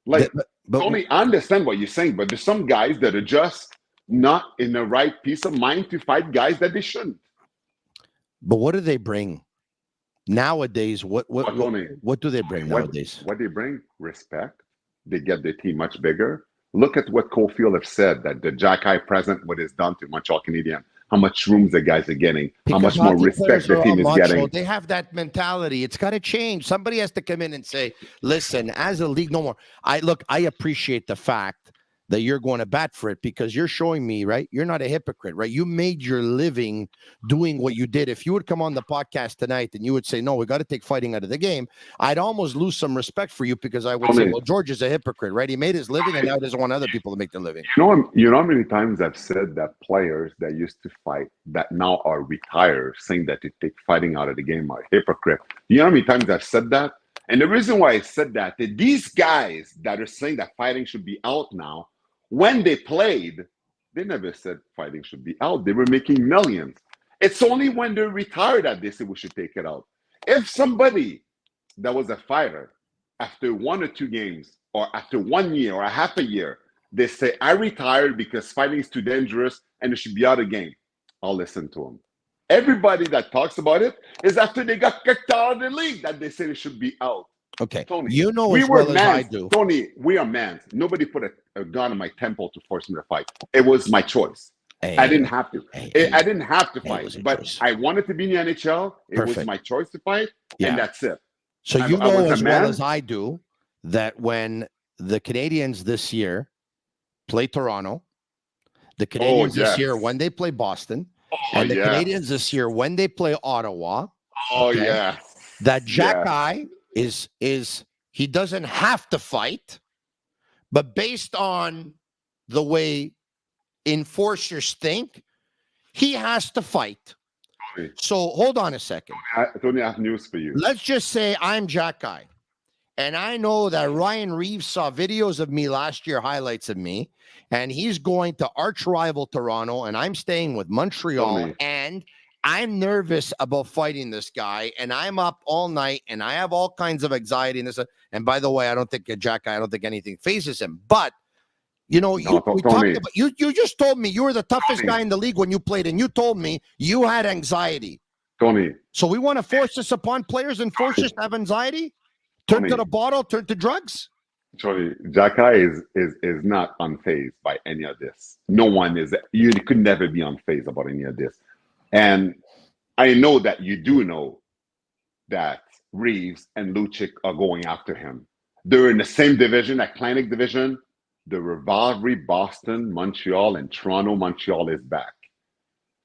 [SPEAKER 8] Like, Tony, I understand what you're saying, but there's some guys that are just not in the right peace of mind to fight guys that they shouldn't.
[SPEAKER 5] But what do they bring? Nowadays, what do they bring nowadays?
[SPEAKER 8] What they bring? Respect. They get their team much bigger. Look at what Caulfield have said, that the Jack Eye present, what is done to Montreal Canadiens, how much rooms the guys are getting, how much more respect the team is getting.
[SPEAKER 5] They have that mentality. It's got to change. Somebody has to come in and say, listen, as a league, no more. I appreciate the fact that you're going to bat for it, because you're showing me, right? You're not a hypocrite, right? You made your living doing what you did. If you would come on the podcast tonight and you would say, no, we got to take fighting out of the game, I'd almost lose some respect for you, because I would say, well, George is a hypocrite, right? He made his living and now doesn't want other people to make their living.
[SPEAKER 8] You know how many times I've said that players that used to fight that now are retired, saying that they take fighting out of the game are hypocrite. You know how many times I've said that? And the reason why I said that these guys that are saying that fighting should be out now, when they played, they never said fighting should be out. They were making millions. It's only when they're retired that they say we should take it out. If somebody that was a fighter, after 1 or 2 games, or after 1 year or a half a year, they say, I retired because fighting is too dangerous and it should be out of the game, I'll listen to them. Everybody that talks about it is after they got kicked out of the league that they say it should be out.
[SPEAKER 5] Okay,
[SPEAKER 8] Tony,
[SPEAKER 5] you know as well as I do.
[SPEAKER 8] Tony, we are men. Nobody put a gun on my temple to force me to fight. It was my choice. I didn't have to. I didn't have to fight, but I wanted to be in the NHL. It was my choice to fight, and that's it.
[SPEAKER 5] So
[SPEAKER 8] I
[SPEAKER 5] you know
[SPEAKER 8] was a
[SPEAKER 5] as well
[SPEAKER 8] man.
[SPEAKER 5] as I do that when the Canadiens this year play Toronto, the Canadiens this year when they play Boston, and the Canadiens this year when they play Ottawa, that Jack is he doesn't have to fight, but based on the way enforcers think, he has to fight. So hold on a second.
[SPEAKER 8] Tony, I have news for you.
[SPEAKER 5] Let's just say I'm Jack Guy, and I know that Ryan Reeves saw videos of me last year, highlights of me, and he's going to arch rival Toronto, and I'm staying with Montreal, and I'm nervous about fighting this guy, and I'm up all night, and I have all kinds of anxiety. And by the way, I don't think Jack Guy, I don't think anything phases him, but we talked about you just told me you were the toughest guy in the league when you played, and you told me you had anxiety.
[SPEAKER 8] Tony.
[SPEAKER 5] So we want to force this upon players and force us to have anxiety? Turn to the bottle, turn to drugs?
[SPEAKER 8] Tony, Jacky is not unfazed by any of this. No one is. You could never be unfazed about any of this. And I know that you do know that Reeves and Lucic are going after him. They're in the same division, Atlantic Division. The rivalry, Boston, Montreal, and Toronto, Montreal is back.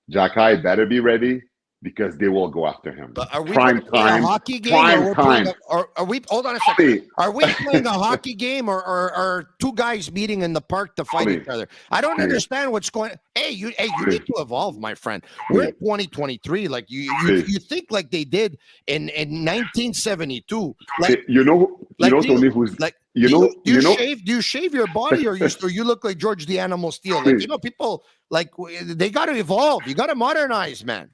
[SPEAKER 8] Jacky better be ready because they will go after him.
[SPEAKER 5] But are we
[SPEAKER 8] playing
[SPEAKER 5] a hockey game? Are we? Hold on a second. Are we playing a hockey game, or two guys meeting in the park to fight each other? I don't understand what's going. Hey, you need to evolve, my friend. We're in 2023. Like you think like they did in 1972. Like
[SPEAKER 8] Tony, who's like. Do
[SPEAKER 5] you shave your body, or you look like George the Animal Steel? Like, people like they got to evolve. You got to modernize, man.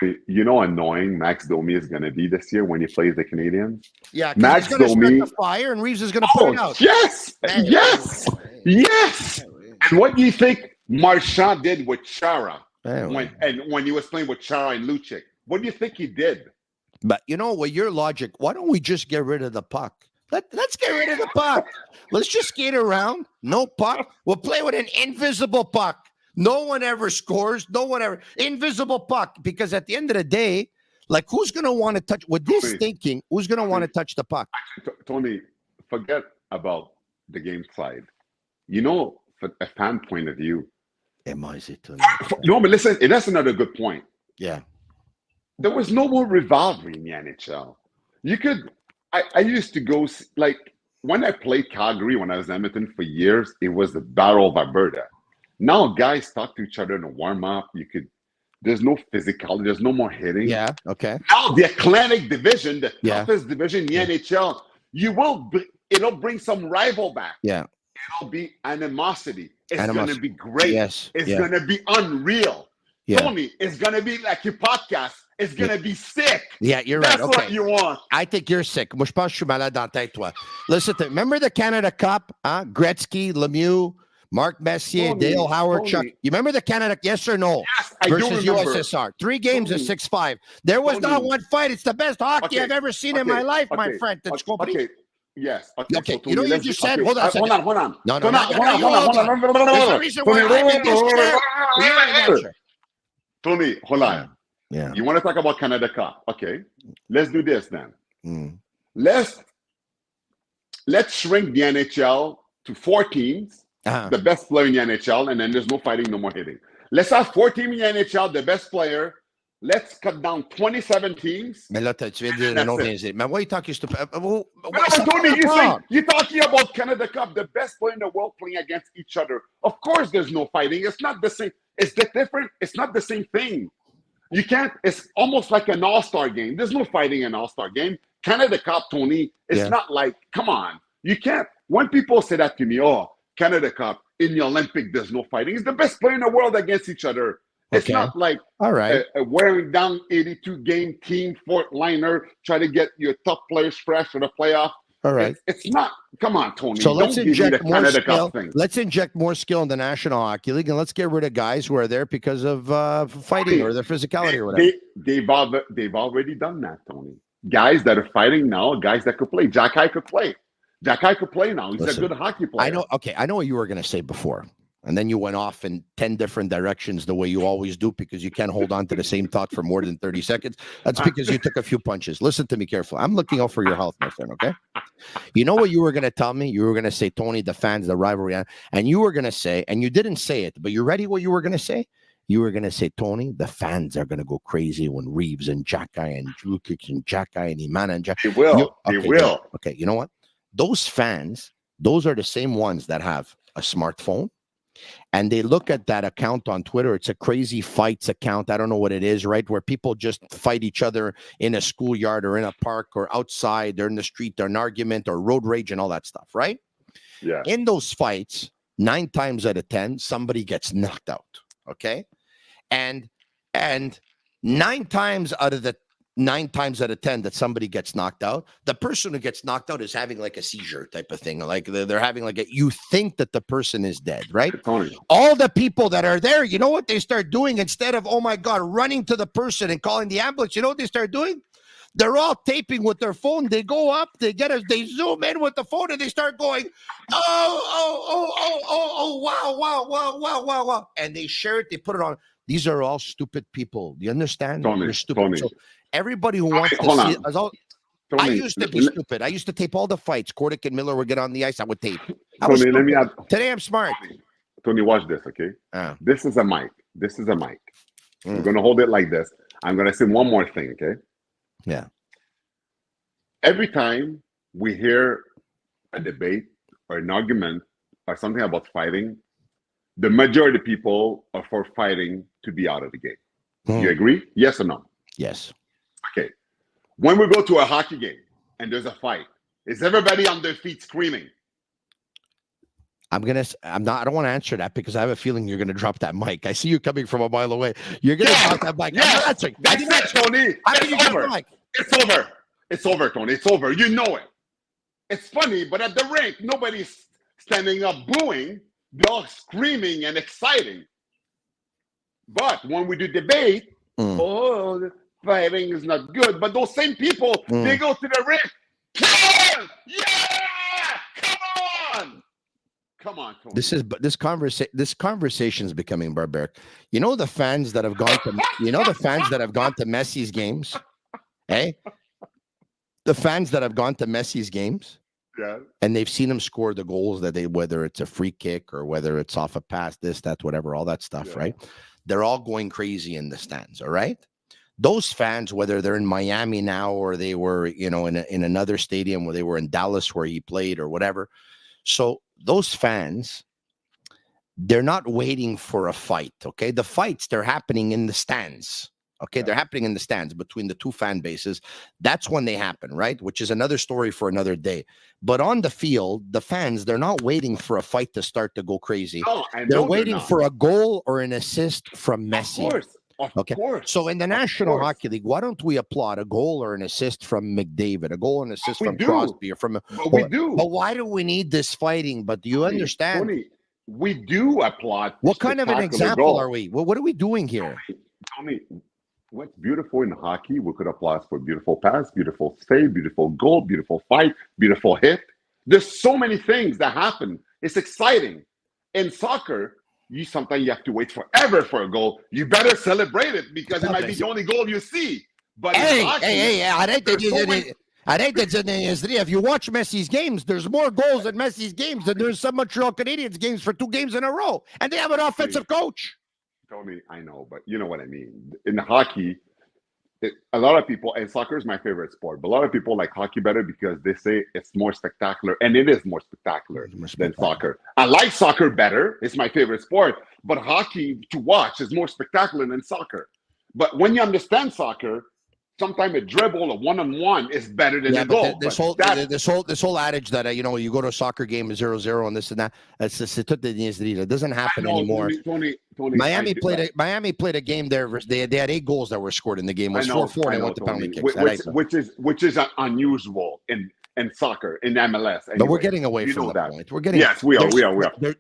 [SPEAKER 8] You know, annoying Max Domi is going to be this year when he plays the Canadiens.
[SPEAKER 5] Yeah,
[SPEAKER 8] Max
[SPEAKER 5] he's going to
[SPEAKER 8] Domi.
[SPEAKER 5] start the fire, and Reeves is going to put it out.
[SPEAKER 8] Yes. And what do you think Marchand did with Chara when he was playing with Chara and Lucic? What do you think he did?
[SPEAKER 5] But with your logic, why don't we just get rid of the puck? Let's get rid of the puck. Let's just skate around. No puck. We'll play with an invisible puck. No one ever scores. No one ever. Invisible puck. Because at the end of the day, like, who's going to want to touch, with this thinking, who's going to want to touch the puck?
[SPEAKER 8] Tony, forget about the game side. From a fan point of view. No, but listen, that's another good point.
[SPEAKER 5] Yeah.
[SPEAKER 8] There was no more rivalry in the NHL. I used to go, like, when I played Calgary, when I was in Edmonton for years, it was the Battle of Alberta. Now guys talk to each other in a warm-up. There's no physicality. There's no more hitting.
[SPEAKER 5] Yeah, okay.
[SPEAKER 8] Now the Atlantic Division, the toughest division in the NHL, it'll bring some rival back.
[SPEAKER 5] Yeah.
[SPEAKER 8] It'll be animosity. It's going to be great.
[SPEAKER 5] Yes.
[SPEAKER 8] It's going to be unreal. Yeah. Tony, it's going to be like your podcast. It's going to be sick.
[SPEAKER 5] Yeah, you're right.
[SPEAKER 8] That's what you want.
[SPEAKER 5] I think you're sick. Moi, je pense que je suis malade dans la tête, toi. Listen, remember the Canada Cup? Gretzky, Lemieux, Mark Messier, Dale Howard, Chuck. You remember the Canada? Yes or no?
[SPEAKER 8] Yes, I
[SPEAKER 5] versus
[SPEAKER 8] do remember.
[SPEAKER 5] USSR. 3 games of 6-5. There was not one fight. It's the best hockey I've ever seen in my life, my friend.
[SPEAKER 8] Okay. Yes.
[SPEAKER 5] Okay. You know what you just said? Hold on a second.
[SPEAKER 8] Hold on.
[SPEAKER 5] No. There's a reason why I'm in this chair. You're in that chair.
[SPEAKER 8] Tony, hold on.
[SPEAKER 5] Yeah.
[SPEAKER 8] You want to talk about Canada Cup? Okay. Let's do this then. Let's shrink the NHL to 4 teams, the best player in the NHL, and then there's no fighting, no more hitting. Let's have 4 teams in the NHL, the best player. Let's cut down 27 teams.
[SPEAKER 5] Mais là, tu viens de dire le nom des. Mais why are you talking stupid?
[SPEAKER 8] Tony, you're talking about Canada Cup, the best player in the world playing against each other. Of course, there's no fighting. It's not the same. It's different. It's not the same thing. You can't. It's almost like an all-star game. There's no fighting in an all-star game. Canada Cup, Tony, it's not like, come on. You can't. When people say that to me, Canada Cup, in the Olympic, there's no fighting. It's the best player in the world against each other. It's not like a wearing down 82-game team, Fort Liner, try to get your top players fresh for the playoff.
[SPEAKER 5] All right.
[SPEAKER 8] It's not. Come on, Tony.
[SPEAKER 5] So let's inject more skill.
[SPEAKER 8] Thing.
[SPEAKER 5] Let's inject more skill in the National Hockey League, and let's get rid of guys who are there because of fighting or their physicality or whatever.
[SPEAKER 8] They've already done that, Tony. Guys that are fighting now, guys that could play. Jacky could play. Jacky could play now. He's a good hockey player.
[SPEAKER 5] I know. Okay, I know what you were going to say before. And then you went off in 10 different directions the way you always do because you can't hold on to the same thought for more than 30 seconds. That's because you took a few punches. Listen to me carefully. I'm looking out for your health, my friend, okay? You know what you were going to tell me? You were going to say, Tony, the fans, the rivalry. And you were going to say, and you didn't say it, but you ready what you were going to say? You were going to say, Tony, the fans are going to go crazy when Reeves and Jacky and Jukic and Jacky and Iman and Jacky.
[SPEAKER 8] They will.
[SPEAKER 5] Okay,
[SPEAKER 8] they will.
[SPEAKER 5] Okay, you know what? Those fans, those are the same ones that have a smartphone. And they look at that account on Twitter. It's a crazy fights account. I don't know what it is, right? Where people just fight each other in a schoolyard or in a park or outside. They're in the street. They're an argument or road rage and all that stuff, right?
[SPEAKER 8] Yeah.
[SPEAKER 5] In those fights, 9 times out of 10, somebody gets knocked out. Okay. And 9 times out of 10 that somebody gets knocked out, the person who gets knocked out is having like a seizure type of thing. Like they're having like you think that the person is dead, right? All the people that are there, you know what they start doing? Instead of, oh my God, running to the person and calling the ambulance, you know what they start doing? They're all taping with their phone. They go up, they zoom in with the phone and they start going, wow. And they share it, they put it on. These are all stupid people. Do you understand? They're stupid.
[SPEAKER 8] Tony.
[SPEAKER 5] So everybody who wants to see it, I used to be stupid. I used to tape all the fights. Kordic and Miller would get on the ice. I would tape.
[SPEAKER 8] Tony, let me add.
[SPEAKER 5] Today I'm smart.
[SPEAKER 8] Tony, watch this, okay? This is a mic. I'm going to hold it like this. I'm going to say one more thing, okay?
[SPEAKER 5] Yeah.
[SPEAKER 8] Every time we hear a debate or an argument or something about fighting, the majority of people are for fighting to be out of the game. You agree? Yes or no?
[SPEAKER 5] Yes.
[SPEAKER 8] Okay. When we go to a hockey game and there's a fight, is everybody on their feet screaming?
[SPEAKER 5] I don't want to answer that because I have a feeling you're going to drop that mic. I see you coming from a mile away. You're going to drop that mic.
[SPEAKER 8] Yeah, that's it, Tony. It's over. It's over. It's over, Tony. It's over. You know it. It's funny, but at the rink, nobody's standing up booing. They're all screaming and exciting. But when we do debate, fighting is not good. But those same people, they go to the ring. Come on! Yeah! Come on, Tony.
[SPEAKER 5] This conversation is becoming barbaric. You know the fans that have gone to Messi's games? Hey? The fans that have gone to Messi's games?
[SPEAKER 8] Yeah.
[SPEAKER 5] And they've seen him score the goals whether it's a free kick or whether it's off a pass, this, that, whatever, all that stuff, right? They're all going crazy in the stands, all right? Those fans, whether they're in Miami now or they were, in another stadium where they were in Dallas where he played or whatever. So those fans, they're not waiting for a fight, okay? The fights, they're happening in the stands. Okay, they're happening in the stands between the two fan bases. That's when they happen, right? Which is another story for another day. But on the field, the fans, they're not waiting for a fight to start to go crazy. They're waiting for a goal or an assist from Messi.
[SPEAKER 8] Of course.
[SPEAKER 5] So in the National Hockey League, why don't we applaud a goal or an assist from McDavid, a goal or an assist from Crosby, or from?
[SPEAKER 8] We do.
[SPEAKER 5] But why do we need this fighting? But do you understand?
[SPEAKER 8] Tony, we do applaud.
[SPEAKER 5] What kind of an example are we? What are we doing here?
[SPEAKER 8] Tony, what's beautiful in hockey, we could applaud for beautiful pass, beautiful save, beautiful goal, beautiful fight, beautiful hit. There's so many things that happen. It's exciting. In soccer, sometimes you have to wait forever for a goal. You better celebrate it because it might be the only goal you see. But
[SPEAKER 5] if you watch Messi's games, there's more goals in Messi's games than there's some Montreal Canadiens games for 2 games in a row. And they have an offensive coach.
[SPEAKER 8] Tony, I know, but you know what I mean. In hockey, a lot of people, and soccer is my favorite sport, but a lot of people like hockey better because they say it's more spectacular, and it is more spectacular than soccer. I like soccer better. It's my favorite sport, but hockey to watch is more spectacular than soccer. But when you understand soccer, sometimes a dribble, a one-on-one is better than a goal.
[SPEAKER 5] This whole adage that you go to a soccer game 0-0 and this and that, it doesn't happen anymore.
[SPEAKER 8] Tony,
[SPEAKER 5] Miami played a game there. They had 8 goals that were scored in the game. It was 4-4 and they went to penalty kicks.
[SPEAKER 8] Which is unusual in soccer, in MLS. Anyway.
[SPEAKER 5] But we're getting away from that point. We're getting
[SPEAKER 8] we are.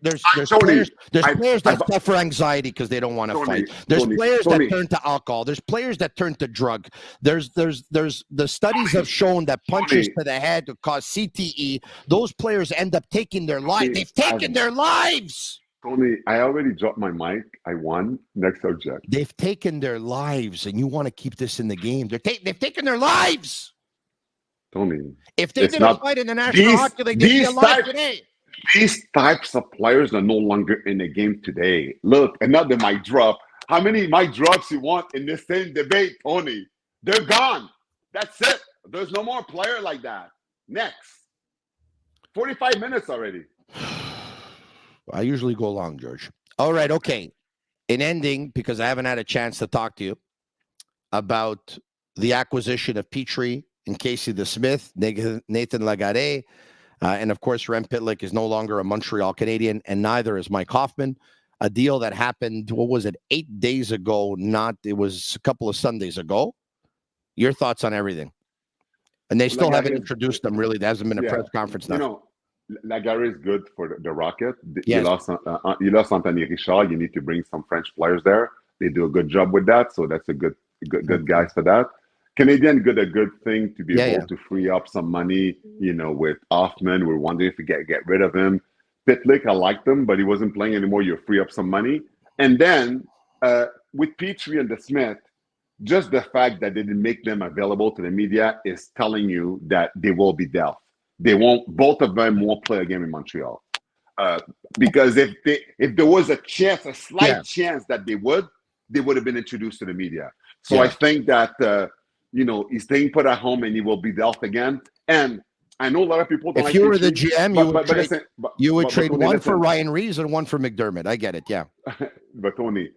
[SPEAKER 5] There's players that suffer anxiety because they don't want to fight. There's players that turn to alcohol. There's players that turn to drug. There's the studies have shown that punches to the head cause CTE. Those players end up taking their lives. They've taken their lives.
[SPEAKER 8] Tony, I already dropped my mic. I won. Next subject.
[SPEAKER 5] They've taken their lives, and you want to keep this in the game. They've taken their lives.
[SPEAKER 8] Tony,
[SPEAKER 5] if they didn't fight in the National Hockey League, they'd be alive today.
[SPEAKER 8] These types of players are no longer in the game today. Look, another mic drop. How many mic drops you want in this same debate, Tony? They're gone. That's it. There's no more player like that. Next. 45 minutes already.
[SPEAKER 5] I usually go long, George. All right, okay. In ending, because I haven't had a chance to talk to you about the acquisition of Petrie and Casey DeSmith, Nathan Laraque, and of course, Rem Pitlick is no longer a Montreal Canadian, and neither is Mike Hoffman. A deal that happened, 8 days ago? It was a couple of Sundays ago. Your thoughts on everything? And they still haven't introduced them, really. There hasn't been a press conference now.
[SPEAKER 8] Laraque is good for the Rocket.
[SPEAKER 5] Yes.
[SPEAKER 8] You lost Anthony Richard. You need to bring some French players there. They do a good job with that, so that's a good guys for that. Canadian did a good thing to be able to free up some money, with Hoffman. We're wondering if we get rid of him. Pitlick, I liked him, but he wasn't playing anymore. You free up some money. And then with Petrie and DeSmith, just the fact that they didn't make them available to the media is telling you that they will be dealt. They won't. Both of them won't play a game in Montreal, because if there was a chance, a slight chance that they would have been introduced to the media. So I think that he's staying put at home and he will be dealt again. And I know a lot of people don't.
[SPEAKER 5] If you were the GM, you would trade one for Ryan Reeves and one for McDermott. I get it, yeah.
[SPEAKER 8] But Tony,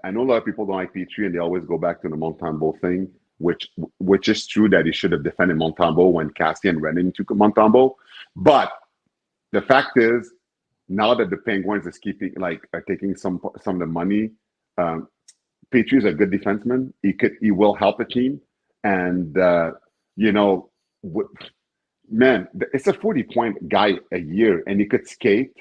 [SPEAKER 8] I know a lot of people don't like Petrie, and they always go back to the Montembeault thing, which is true that he should have defended Montembeault when Cassian ran into Montembeault. But the fact is, now that the Penguins is are taking some of the money, Petrie is a good defenseman. He will help the team, and man, it's a 40-point guy a year, and he could skate.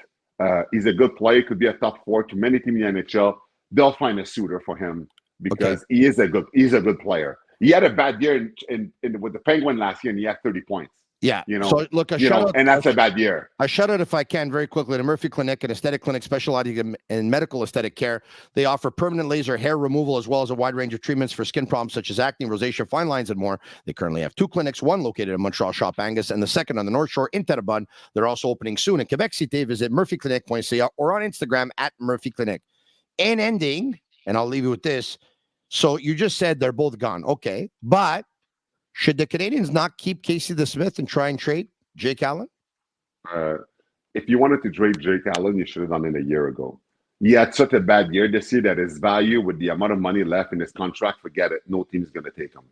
[SPEAKER 8] He's a good player. He could be a top 4 to many teams in the NHL. They'll find a suitor for him because he's a good player. He had a bad year with the Penguin last year, and he had 30 points.
[SPEAKER 5] Yeah. So look,
[SPEAKER 8] and that's a bad year.
[SPEAKER 5] I shout out, if I can, very quickly, to Murphy Clinic, an aesthetic clinic specializing in medical aesthetic care. They offer permanent laser hair removal as well as a wide range of treatments for skin problems such as acne, rosacea, fine lines, and more. They currently have 2 clinics, one located in Montreal Shop Angus and the second on the North Shore in Terrebonne. They're also opening soon in Quebec City. Visit murphyclinic.ca or on Instagram at Murphy Clinic. And ending, and I'll leave you with this. So you just said they're both gone. Okay. But should the Canadians not keep Casey DeSmith and try and trade Jake Allen?
[SPEAKER 8] If you wanted to trade Jake Allen, you should have done it a year ago. He had such a bad year this year that his value with the amount of money left in his contract, forget it. No team's going to take him.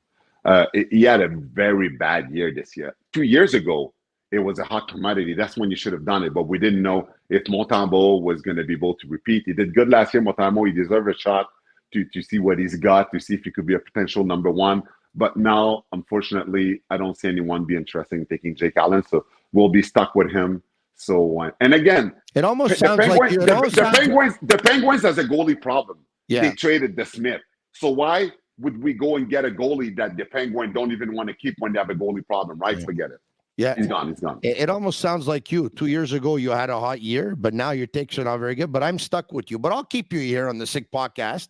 [SPEAKER 8] He had a very bad year this year. 2 years ago, it was a hot commodity. That's when you should have done it. But we didn't know if Montembeault was going to be able to repeat. He did good last year, Montembeault. He deserved a shot to see what he's got, to see if he could be a potential number 1. But now, unfortunately, I don't see anyone be interested in taking Jake Allen. So we'll be stuck with him. So, and again,
[SPEAKER 5] it almost sounds like
[SPEAKER 8] the Penguins has a goalie problem.
[SPEAKER 5] Yeah.
[SPEAKER 8] They traded DeSmith. So why would we go and get a goalie that the Penguins don't even want to keep when they have a goalie problem, right? Yeah. Forget it.
[SPEAKER 5] Yeah,
[SPEAKER 8] he's gone.
[SPEAKER 5] It almost sounds like you. 2 years ago, you had a hot year, but now your takes are not very good. But I'm stuck with you. But I'll keep you here on the Sick Podcast,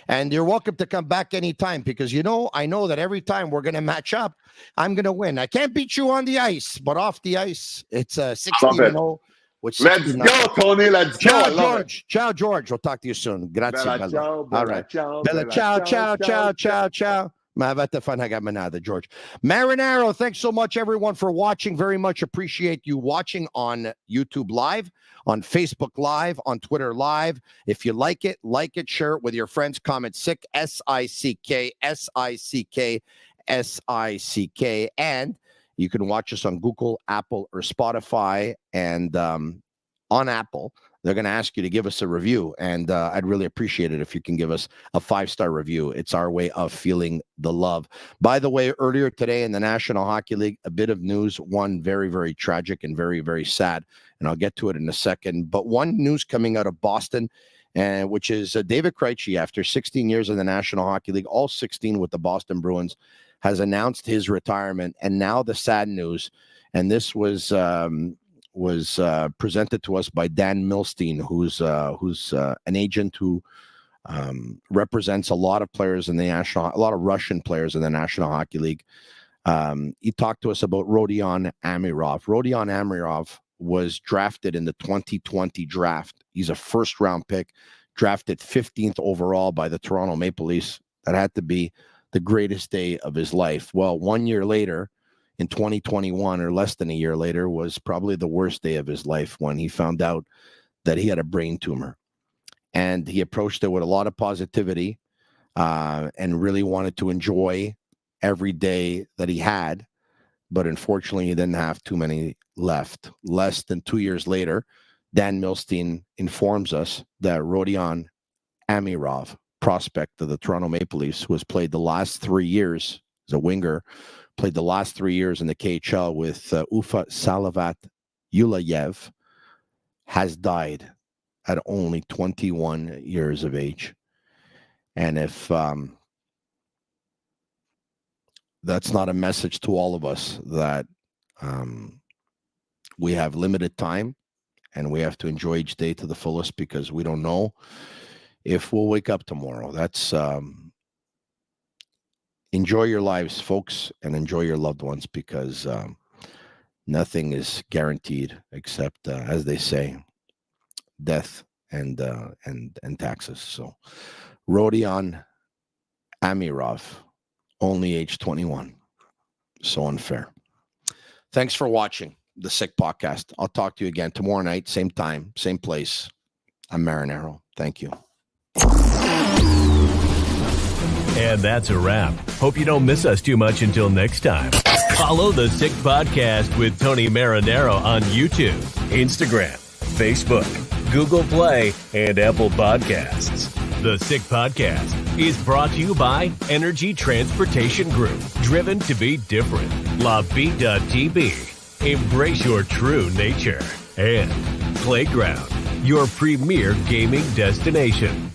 [SPEAKER 5] and you're welcome to come back anytime because I know that every time we're going to match up, I'm going to win. I can't beat you on the ice, but off the ice, it's 16-0.
[SPEAKER 8] Let's go, Tony. Let's
[SPEAKER 5] go.
[SPEAKER 8] Ciao,
[SPEAKER 5] George. Ciao, George. We'll talk to you soon. Grazie.
[SPEAKER 8] Bella, ciao,
[SPEAKER 5] all right.
[SPEAKER 8] Ciao,
[SPEAKER 5] Bella, ciao. George Marinaro, thanks so much, everyone, for watching. Very much appreciate you watching on YouTube Live, on Facebook Live, on Twitter Live. If you like it, share it with your friends. Comment SICK, SICK, SICK, SICK. And you can watch us on Google, Apple, or Spotify. And on Apple, they're going to ask you to give us a review, and I'd really appreciate it if you can give us a 5-star review. It's our way of feeling the love. By the way, earlier today in the National Hockey League, a bit of news, one very, very tragic and very, very sad, and I'll get to it in a second. But one news coming out of Boston, which is David Krejci, after 16 years in the National Hockey League, all 16 with the Boston Bruins, has announced his retirement. And now the sad news, and this was was presented to us by Dan Milstein, who's an agent who represents a lot of players in the a lot of Russian players in the National Hockey League. He talked to us about Rodion Amirov. Rodion Amirov was drafted in the 2020 draft. He's a first-round pick, drafted 15th overall by the Toronto Maple Leafs. That had to be the greatest day of his life. Well, 1 year later, in 2021, or less than a year later, was probably the worst day of his life when he found out that he had a brain tumor. And he approached it with a lot of positivity and really wanted to enjoy every day that he had. But unfortunately, he didn't have too many left. Less than 2 years later, Dan Milstein informs us that Rodion Amirov, prospect of the Toronto Maple Leafs, who has played the last 3 years as a winger, played the last 3 years in the KHL with Ufa Salavat Yulayev, has died at only 21 years of age. And if that's not a message to all of us that we have limited time and we have to enjoy each day to the fullest, because we don't know if we'll wake up tomorrow. That's enjoy your lives, folks, and enjoy your loved ones, because nothing is guaranteed except, as they say, death and taxes. So Rodion Amirov, only age 21. So unfair. Thanks for watching the Sick Podcast. I'll talk to you again tomorrow night, same time, same place. I'm Marinaro. Thank you.
[SPEAKER 3] And that's a wrap. Hope you don't miss us too much until next time. Follow the Sick Podcast with Tony Marinaro on YouTube, Instagram, Facebook, Google Play, and Apple Podcasts. The Sick Podcast is brought to you by Energy Transportation Group, driven to be different. LaVie.tv, embrace your true nature. And Playground, your premier gaming destination.